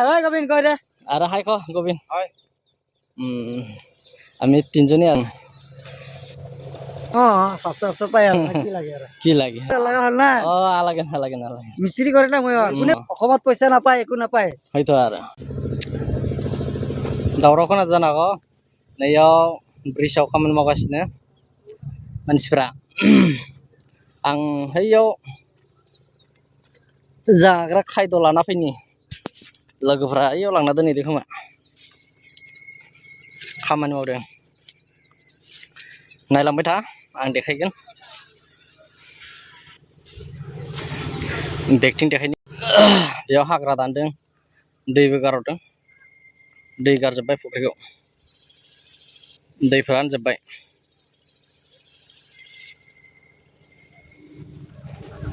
হয় গোবিন কই দে আৰ হাই ক গোবিন হয় আমি তিনজনই সাতশো পাই আৰু কি লাগে আৰু কি লাগে লাগা হল না নালাগে নালাগে নালাগে মিস্ত্রি করে না মই কোনে অসমত পয়সা নাপায় একো নাপায় হয়তো আর दावरावखौ नाजान आको नैयाव ब्रिजाव खामानि मावगासिनो मानसिफ्रा आं हैयाव जाग्रा खायद' लाना फैनि लोगोफ्रा ओइयाव लांना दोनहैदो खोमा खामानि मावदों नायलांबाय था आं देखायगोन बेगथिं देखायनि बेयाव हाग्रा दानदों दैबो गारहरदों दै गारजोब्बाय फुख्रिखौ दैफ्रा रानजोब्बाय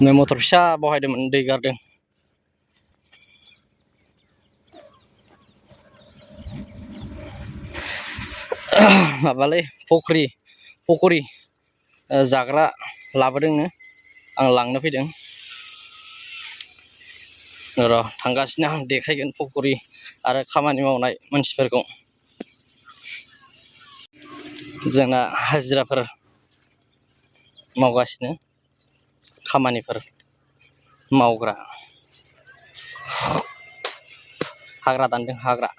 नै मटर फिसा बहायदोंमोन दै गारदों माबालै फख्रि जाग्रा लाबोदोंनो आं लांनो फैदों र' थांगासिनो आं देखायगोन फख्रि आरो खामानि मावनाय मानसिफोरखौ जोंना हाजिराफोर मावगासिनो खामानिफोर मावग्रा हाग्रा दानदों हाग्रा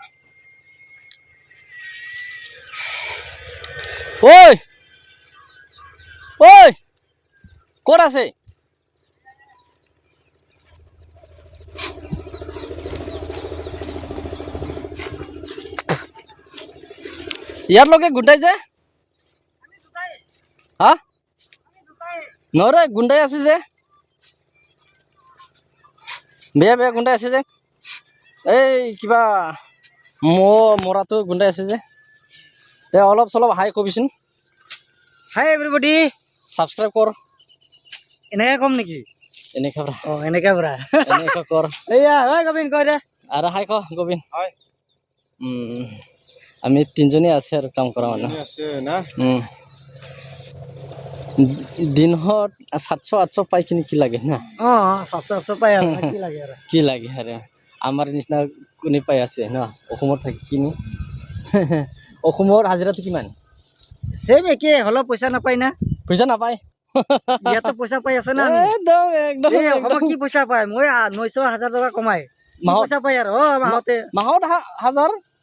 ओइ ओइ ক'ত আছে ইয়াৰ লগে গুন্ডাই যে হা নৰে গুন্ডাই আছে যে বেয়া বেয়া গুন্ডাই আছে যে এই কিবা মৰাটো গুন্ডাই আছে যে তে অলপ চলপ হাই কবিচোন হাই এভরিবডি সাবস্ক্রাইব কর এনেকা কম নেকি এনেকা ব্রা এনেকা ব্রা এনেকা কর এইয়া হয় গোবিন কই দে আর হাই ক গোবিন হয় আমি তিনজনই আছি আর কাম করা মানে আছে না দিনহত 700-800 পাই কিনি কি লাগে না সাতশো পাই আৰু কি লাগে আৰু কি লাগে আৰে আমাৰ নিচিনা কোনে পাই আছে না অসমত থাকি কিনি অসমৰ হাজিৰাটো কিমান সেম একে হলো পয়সা নাপায় না পইচা নাপায় ইয়াতে পয়সা পাই আছে না একদম একদম এই অসমত কি পয়সা পায় মই 900,000 টকা কমাই পয়সা পাই আৰু মাহতে মাহত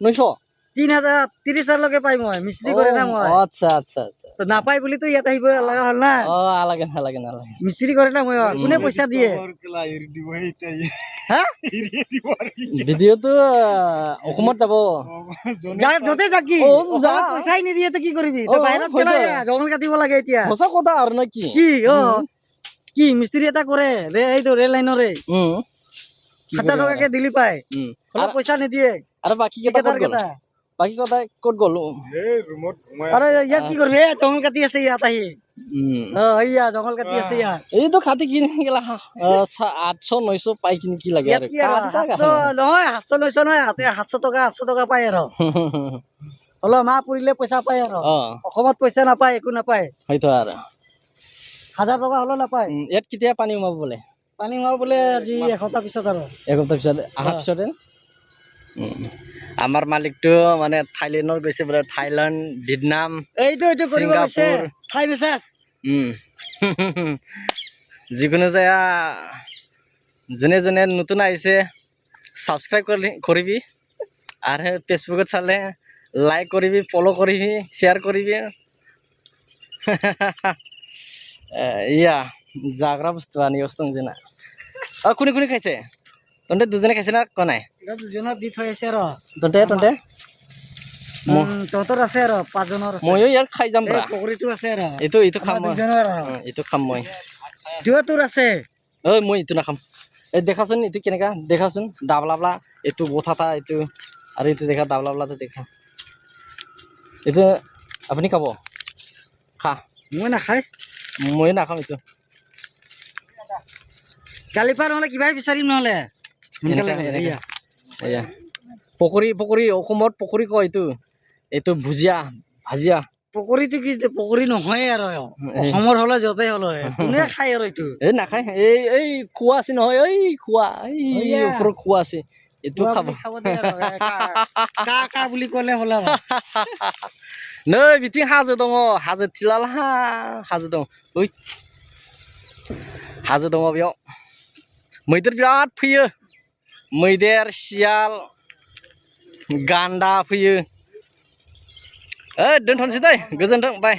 1900 3000 30,000 লগে পাই মই মিস্ত্রি করে না মই আচ্ছা আচ্ছা তো নাপাই বুলি তো ইয়াত আহিব লাগা হল না নালাগে নালাগে নালাগে মিস্ত্রি করে না মই কোনে পয়সা দিয়ে হ্যাঁ ভিডিওটো অসমত যাব যতে যাকি পয়সাই নিদিয়ে তো কি কৰিবি তো বাহিৰত কেলা জংগল কাটিব লাগে এতিয়া সঁচা কথা আৰু না কি কি মিস্ত্ৰি এটা কৰে এইটো ৰেল লাইনৰে 7 টকাকে দিলি পায় অলপ পয়সা নিদিয়ে আৰু বাকি কেটা বাকি কথা ক'ত গ'ল এই ৰুমত ঘুমাই আরে ইয়াত কি করবি জঙ্গল কাটি আছে ইয়াত আহি ইয়া জঙ্গল কাটি আছে ইয়াত এইটো খাতি কিনি গেলা 800-900 পাই কিনি কি লাগে আৰু নহয় 700-900 নহয় 700 টকা পাই আৰু হলো মা পুৰিলে পইচা পাই আৰু অসমত পইচা নাপায় একো নাপায় হয়তো আৰু 1000 টকা হলো নাপায় ইয়াত কেতিয়া পানী উমাব বোলে পানী হোৱা বোলে আজি এসপ্তাহ পিছত আৰু এসপ্তাহ পিছত আহাৰ পিছতে আমাৰ মালিকটো মানে থাইলেণ্ডৰ গৈছে বোলে থাইলেণ্ড ভিয়েটনাম এইটো কৰিব গৈছে থাই মেছেজ যিকোনো যায় যোনে যোনে নতুন আহিছে সাবস্ক্ৰাইব কৰিবি আৰু ফেসবুকত চালে লাইক কৰিবি ফলো কৰিবি শ্বেয়াৰ কৰিবি ইয়া জাগ্ৰা বস্তু আনি বস্তু যেনা কোনে কোনে খাইছে তহঁতে দুজনে খাইছে না কোৱা নাই দুজনক দি থৈ আছে আৰু তহঁতে তহঁতৰ আছে আৰু 5 জনৰ আছে ময়ো ইয়াত খাই যাম ব্ৰা পকৰিটো আছে আৰু এইটো খাম মই এইটো খাম মই তোৰ আছে ঐ মই এইটো নাখাম এই দেখাচোন এইটো কেনেকা দেখাচোন দাবলাবলা এইটো গোঠাটা এইটো আৰু এইটো দেখা দাবলাবলাটো দেখা এইটো আপুনি খাব খা মই নাখাই মই নাখাম এইটো কালি পাৰ নহলে কিবাই বিচাৰিম নহলে পকৰি অসমত পকৰি কয় এইটো ভুজিয়া ভাজিয়া পকৰিটো কি পকৰি নহয় আৰু অসমৰ হলে যতে হলে কোনে খায় আৰু এইটো এই নাখায় এই খোৱা আছে নহয় এই খোৱা এই ওপৰত খোৱা আছে এইটো খাব খাব দিয়ে আৰু কা কা বুলি ক'লে হ'ল আৰু नै बिथिं हाजो दङ हाजो थिलाला हाजो दं ओइ हाजो दङ बेयाव मैदेर बिराद फैयो मैदेर सियाल गान्दा फैयो दोनथ'नोसै दै गोजोन्थों बाय